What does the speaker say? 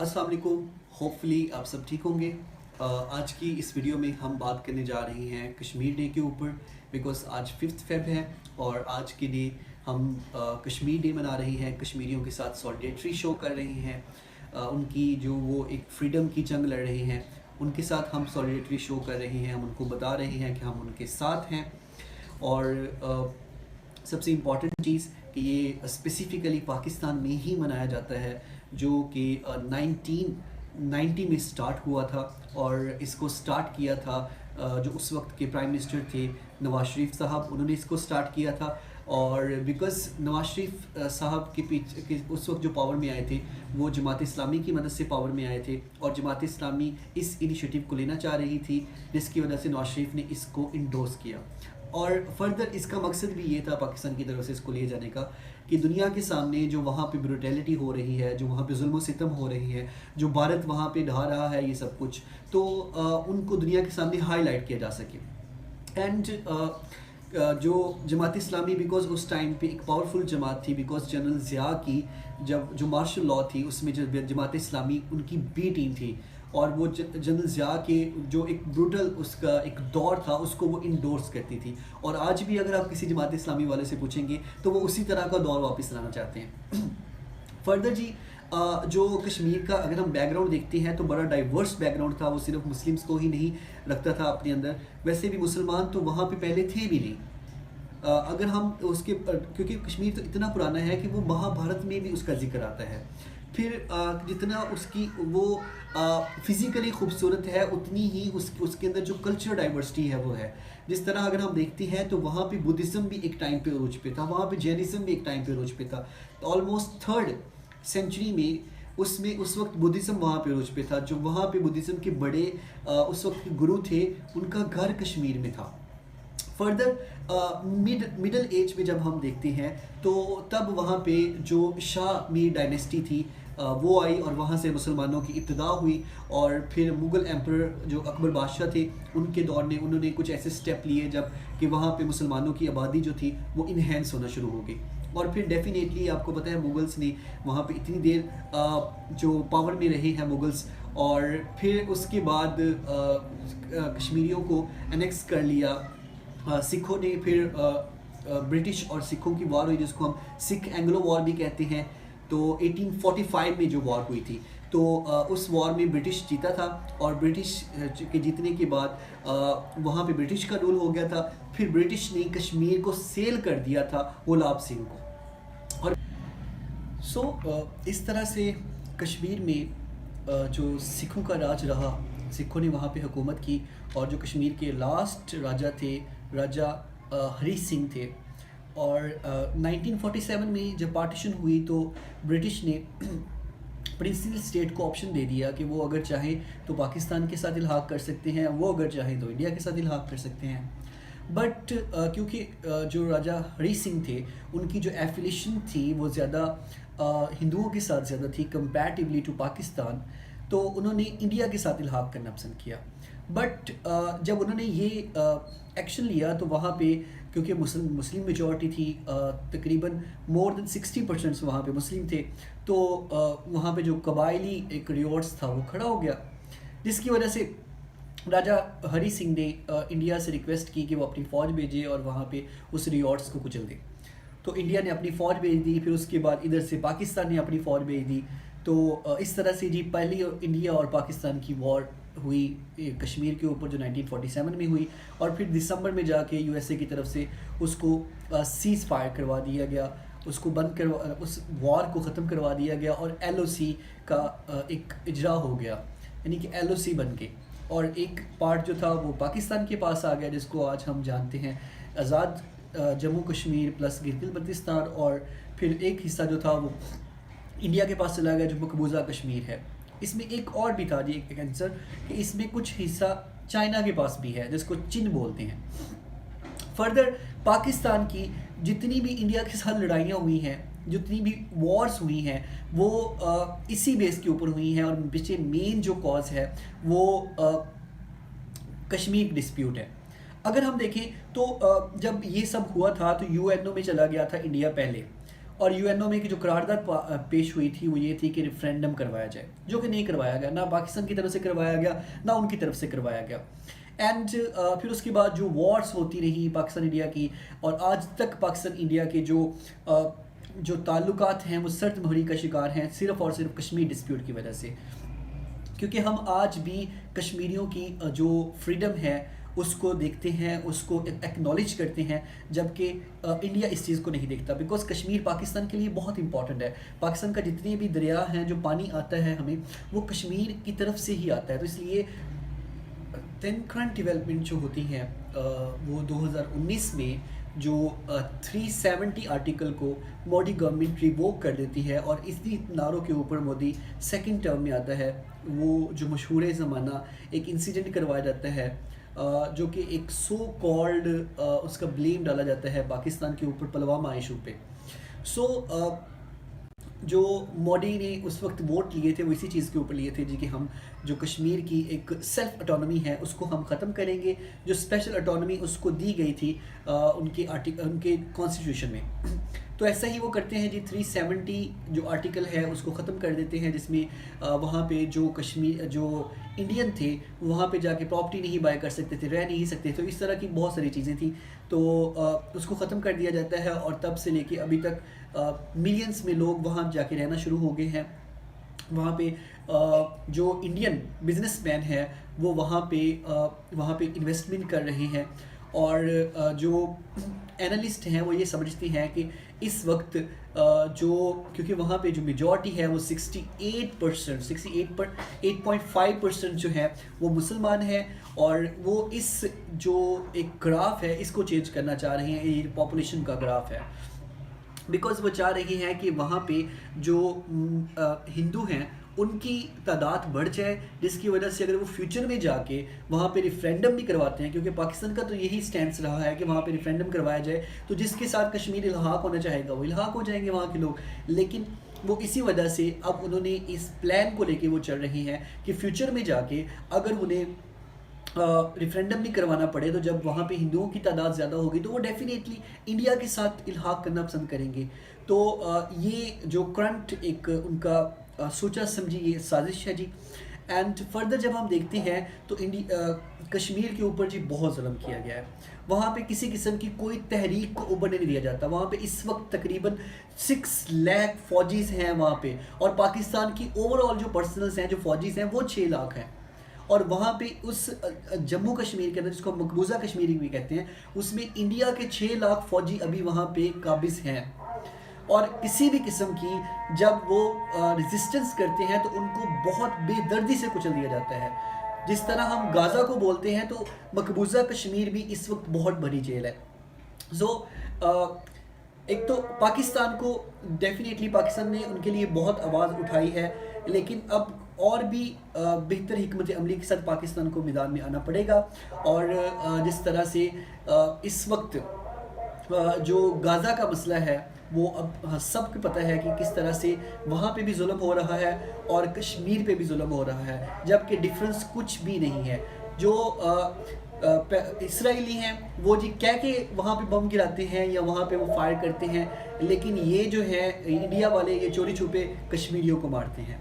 अस्सलाम वालेकुम। होपफुली आप सब ठीक होंगे। आज की इस वीडियो में हम बात करने जा रहे हैं कश्मीर डे के ऊपर, बिकॉज़ आज 5 फेब है और आज के लिए हम कश्मीर डे मना रहे हैं, कश्मीरियों के साथ सॉलिडेरिटी शो कर रहे हैं। उनकी जो वो एक फ्रीडम की जंग लड़ रहे हैं, उनके साथ हम सॉलिडेरिटी शो कर रहे हैं, हम उनको बता रहे हैं कि हम उनके साथ हैं। और सबसे इम्पॉर्टेंट चीज़ कि ये स्पेसिफ़िकली पाकिस्तान में ही मनाया जाता है, जो कि 1990 में स्टार्ट हुआ था। और इसको स्टार्ट किया था जो उस वक्त के प्राइम मिनिस्टर थे नवाज शरीफ साहब, उन्होंने इसको स्टार्ट किया था। और बिकॉज़ नवाज शरीफ साहब के पीछे उस वक्त जो पावर में आए थे वो जमात इस्लामी की मदद से पावर में आए थे, और जमात इस्लामी इस इनिशिएटिव को लेना चाह रही थी, जिसकी वजह से नवाज शरीफ ने इसको इंडोर्स किया। और फर्दर इसका मकसद भी ये था पाकिस्तान की तरफ से इसको लिए जाने का कि दुनिया के सामने जो वहाँ पे ब्रूटैलिटी हो रही है, जो वहाँ पे जुल्म सितम हो रही है, जो भारत वहाँ पे ढा रहा है ये सब कुछ, तो उनको दुनिया के सामने हाईलाइट किया जा सके। एंड जो जमात इस्लामी बिकॉज़ उस टाइम पे एक पावरफुल जमात थी, बिकॉज़ जनरल ज़िया की जब जो मार्शल लॉ थी उसमें जो जमात इस्लामी उनकी बी टीम थी, और वो जनरल ज़िया के जो एक ब्रूटल उसका एक दौर था उसको वो इंडोर्स करती थी। और आज भी अगर आप किसी जमात इस्लामी वाले से पूछेंगे तो वो उसी तरह का दौर वापस लाना चाहते हैं। फर्दर जी, जो कश्मीर का अगर हम बैकग्राउंड देखते हैं तो बड़ा डाइवर्स बैकग्राउंड था, वो सिर्फ मुस्लिम्स को ही नहीं रखता था अपने अंदर, वैसे भी मुसलमान तो वहाँ पे पहले थे भी नहीं। अगर हम उसके क्योंकि कश्मीर तो इतना पुराना है कि वो महाभारत में भी उसका जिक्र आता है। फिर जितना उसकी वो फिज़िकली खूबसूरत है, उतनी ही उसके अंदर जो कल्चर डाइवर्सिटी है वो है। जिस तरह अगर हम देखते हैं तो वहाँ पे बुद्धिज़्म भी एक टाइम पे उरूज पे था, वहाँ पे जैनिज़्म भी एक टाइम पे उरूज पे था। तो ऑलमोस्ट 3rd सेंचुरी में उसमें उस वक्त बुद्धिज़्म वहाँ पे उरूज पे था। जो वहाँ पे बुद्धिज़्म के बड़े उस वक्त के गुरु थे, उनका घर कश्मीर में था। फर्दर मिडल एज में जब हम देखते हैं तो तब वहाँ पे जो शाह मीर डायनेस्टी थी वो आई, और वहाँ से मुसलमानों की इब्तिदा हुई। और फिर मुग़ल एम्परर जो अकबर बादशाह थे उनके दौर में उन्होंने कुछ ऐसे स्टेप लिए जब कि वहाँ पे मुसलमानों की आबादी जो थी वो इन्हेंस होना शुरू हो गई। और फिर डेफिनेटली आपको पता है मुग़ल्स ने वहाँ पे इतनी देर जो पावर में रहे हैं मुग़ल्स, और फिर उसके बाद कश्मीरियों को एनेक्स कर लिया। सिखों ने फिर ब्रिटिश और सिखों की वॉर हुई, जिसको हम सिख एंग्लो वॉर भी कहते हैं। तो 1845 में जो वॉर हुई थी, तो उस वॉर में ब्रिटिश जीता था, और ब्रिटिश के जीतने के बाद वहाँ पे ब्रिटिश का रूल हो गया था। फिर ब्रिटिश ने कश्मीर को सेल कर दिया था गुलाब सिंह को। और इस तरह से कश्मीर में जो सिखों का राज रहा, सिखों ने वहाँ पे हुकूमत की, और जो कश्मीर के लास्ट राजा थे राजा हरी सिंह थे। और 1947 में जब पार्टीशन हुई तो ब्रिटिश ने प्रिंसिपल स्टेट को ऑप्शन दे दिया कि वो अगर चाहें तो पाकिस्तान के साथ इल्हाक कर सकते हैं, वो अगर चाहें तो इंडिया के साथ इल्हाक कर सकते हैं। बट क्योंकि जो राजा हरी सिंह थे उनकी जो एफिलिएशन थी वो ज़्यादा हिंदुओं के साथ ज़्यादा थी कंपैरेटिवली टू पाकिस्तान, तो उन्होंने इंडिया के साथ इल्हाक करना पसंद किया। बट जब उन्होंने ये एक्शन लिया तो वहाँ पे क्योंकि मुस्लिम मेजॉरिटी थी, तकरीबन मोर देन 60% वहाँ पे मुस्लिम थे, तो वहाँ पे जो कबायली एक रिवॉर्ड्स था वो खड़ा हो गया, जिसकी वजह से राजा हरी सिंह ने इंडिया से रिक्वेस्ट की कि वो अपनी फ़ौज भेजे और वहाँ पे उस रिवॉर्ड्स को कुचल दे। तो इंडिया ने अपनी फ़ौज भेज दी, फिर उसके बाद इधर से पाकिस्तान ने अपनी फ़ौज भेज दी। तो इस तरह से जी पहली इंडिया और पाकिस्तान की वॉर हुई कश्मीर के ऊपर, जो 1947 में हुई। और फिर दिसंबर में जाके यूएसए की तरफ से उसको सीज़ फायर करवा दिया गया, उसको बंद करवा, उस वॉर को ख़त्म करवा दिया गया, और LOC का एक इजरा हो गया, यानी कि LOC बन के। और एक पार्ट जो था वो पाकिस्तान के पास आ गया, जिसको आज हम जानते हैं आज़ाद जम्मू कश्मीर प्लस गिलगित बल्तिस्तान। और फिर एक हिस्सा जो था वो इंडिया के पास चला गया, जो मकबूजा कश्मीर है। इसमें एक और भी था जी एक आंसर, कि इसमें कुछ हिस्सा चाइना के पास भी है, जिसको चीन बोलते हैं। फर्दर पाकिस्तान की जितनी भी इंडिया के साथ लड़ाइयाँ हुई हैं, जितनी भी वॉर्स हुई हैं, वो इसी बेस के ऊपर हुई हैं, और पीछे मेन जो कॉज है वो कश्मीर डिस्प्यूट है। अगर हम देखें तो जब ये सब हुआ था तो UNO में चला गया था इंडिया पहले, اور UNO میں جو قرارداد پیش ہوئی تھی وہ یہ تھی کہ ریفرینڈم کروایا جائے، جو کہ نہیں کروایا گیا، نہ پاکستان کی طرف سے کروایا گیا نہ ان کی طرف سے کروایا گیا. اینڈ پھر اس کے بعد جو وارس ہوتی رہی پاکستان انڈیا کی، اور آج تک پاکستان انڈیا کے جو تعلقات ہیں وہ سرد مہری کا شکار ہیں، صرف اور صرف کشمیر ڈسپیوٹ کی وجہ سے. کیونکہ ہم آج بھی کشمیریوں کی جو فریڈم ہے اس کو دیکھتے ہیں، اس کو ایکنالج کرتے ہیں، جبکہ انڈیا اس چیز کو نہیں دیکھتا. بیکاز کشمیر پاکستان کے لیے بہت امپورٹنٹ ہے. پاکستان کا جتنے بھی دریا ہیں، جو پانی آتا ہے ہمیں، وہ کشمیر کی طرف سے ہی آتا ہے. تو اس لیے کرنٹ ڈیولپمنٹ جو ہوتی ہیں وہ 2019 میں جو 370 آرٹیکل کو مودی گورنمنٹ ریووک کر دیتی ہے، اور اسی نعروں کے اوپر مودی سیکنڈ ٹرم میں آتا ہے. وہ جو مشہور زمانہ ایک انسیڈنٹ کروایا جاتا ہے جو کہ ایک سو کالڈ اس کا بلیم ڈالا جاتا ہے پاکستان کے اوپر پلوامہ ایشو پہ. جو مودی نے اس وقت ووٹ لیے تھے وہ اسی چیز کے اوپر لیے تھے کہ ہم جو کشمیر کی ایک سیلف اٹانومی ہے اس کو ہم ختم کریں گے، جو اسپیشل اٹانومی اس کو دی گئی تھی ان کے کانسٹیٹیوشن میں. تو ایسا ہی وہ کرتے ہیں 370 جو آرٹیکل ہے اس کو ختم کر دیتے ہیں، جس میں وہاں پہ جو انڈین تھے وہاں پہ جا کے پراپرٹی نہیں بائی کر سکتے تھے، رہ نہیں سکتے تھے. تو اس طرح کی بہت ساری چیزیں تھیں. تو اس کو ختم کر دیا جاتا ہے، اور تب سے لے کے ابھی تک ملینز میں لوگ وہاں جا کے رہنا شروع ہو گئے ہیں. وہاں پہ جو انڈین بزنس مین ہے وہ وہاں پہ انویسٹمنٹ کر رہے ہیں. اور جو اینالسٹ ہیں وہ یہ سمجھتے ہیں کہ اس وقت کیونکہ وہاں پہ جو میجورٹی ہے وہ 8.5% جو ہے وہ مسلمان ہے، اور وہ اس جو ایک گراف ہے اس کو چینج کرنا چاہ رہے ہیں. یہ پاپولیشن کا گراف ہے، بیکاز وہ چاہ رہی ہیں کہ وہاں پہ جو ہندو ہیں ان کی تعداد بڑھ جائے، جس کی وجہ سے اگر وہ فیوچر میں جا کے وہاں پہ ریفرینڈم بھی کرواتے ہیں، کیونکہ پاکستان کا تو یہی سٹینس رہا ہے کہ وہاں پہ ریفرینڈم کروایا جائے تو جس کے ساتھ کشمیر الحاق ہونا چاہے گا وہ الحاق ہو جائیں گے وہاں کے لوگ. لیکن وہ اسی وجہ سے اب انہوں نے اس پلان کو لے کے وہ چل رہے ہیں کہ فیوچر میں جا کے اگر انہیں ریفرینڈم بھی کروانا پڑے تو جب وہاں پہ ہندوؤں کی تعداد زیادہ ہوگی تو وہ ڈیفینیٹلی انڈیا کے ساتھ الحاق کرنا پسند کریں گے. تو یہ جو کرنٹ ایک ان کا سوچا سمجھی یہ سازش ہے. اینڈ فردر جب ہم دیکھتے ہیں تو کشمیر کے اوپر بہت ظلم کیا گیا ہے. وہاں پہ کسی قسم کی کوئی تحریک کو ابھرنے نہیں دیا جاتا. وہاں پہ اس وقت تقریباً 6 لاکھ فوجیز ہیں وہاں پہ، اور پاکستان کی اوور آل جو پرسنلز ہیں جو فوجیز ہیں وہ 6 لاکھ ہیں. اور وہاں پہ اس جموں کشمیر کے اندر جس کو مقبوضہ کشمیر بھی کہتے ہیں اس میں انڈیا کے 6 لاکھ فوجی ابھی وہاں پہ قابض ہیں. اور کسی بھی قسم کی جب وہ ریزسٹنس کرتے ہیں تو ان کو بہت بے دردی سے کچل دیا جاتا ہے. جس طرح ہم غازہ کو بولتے ہیں تو مقبوضہ کشمیر بھی اس وقت بہت بڑی جیل ہے. ایک تو پاکستان کو ڈیفینیٹلی پاکستان نے ان کے لیے بہت آواز اٹھائی ہے، لیکن اب اور بھی بہتر حکمت عملی کے ساتھ پاکستان کو میدان میں آنا پڑے گا. اور جس طرح سے اس وقت جو غازہ کا مسئلہ ہے وہ اب سب کو پتہ ہے کہ کس طرح سے وہاں پہ بھی ظلم ہو رہا ہے اور کشمیر پہ بھی ظلم ہو رہا ہے، جبکہ ڈفرینس کچھ بھی نہیں ہے. جو اسرائیلی ہیں وہ کہہ کے وہاں پہ بم گراتے ہیں یا وہاں پہ وہ فائر کرتے ہیں، لیکن یہ جو ہے انڈیا والے یہ چوری چھپے کشمیریوں کو مارتے ہیں.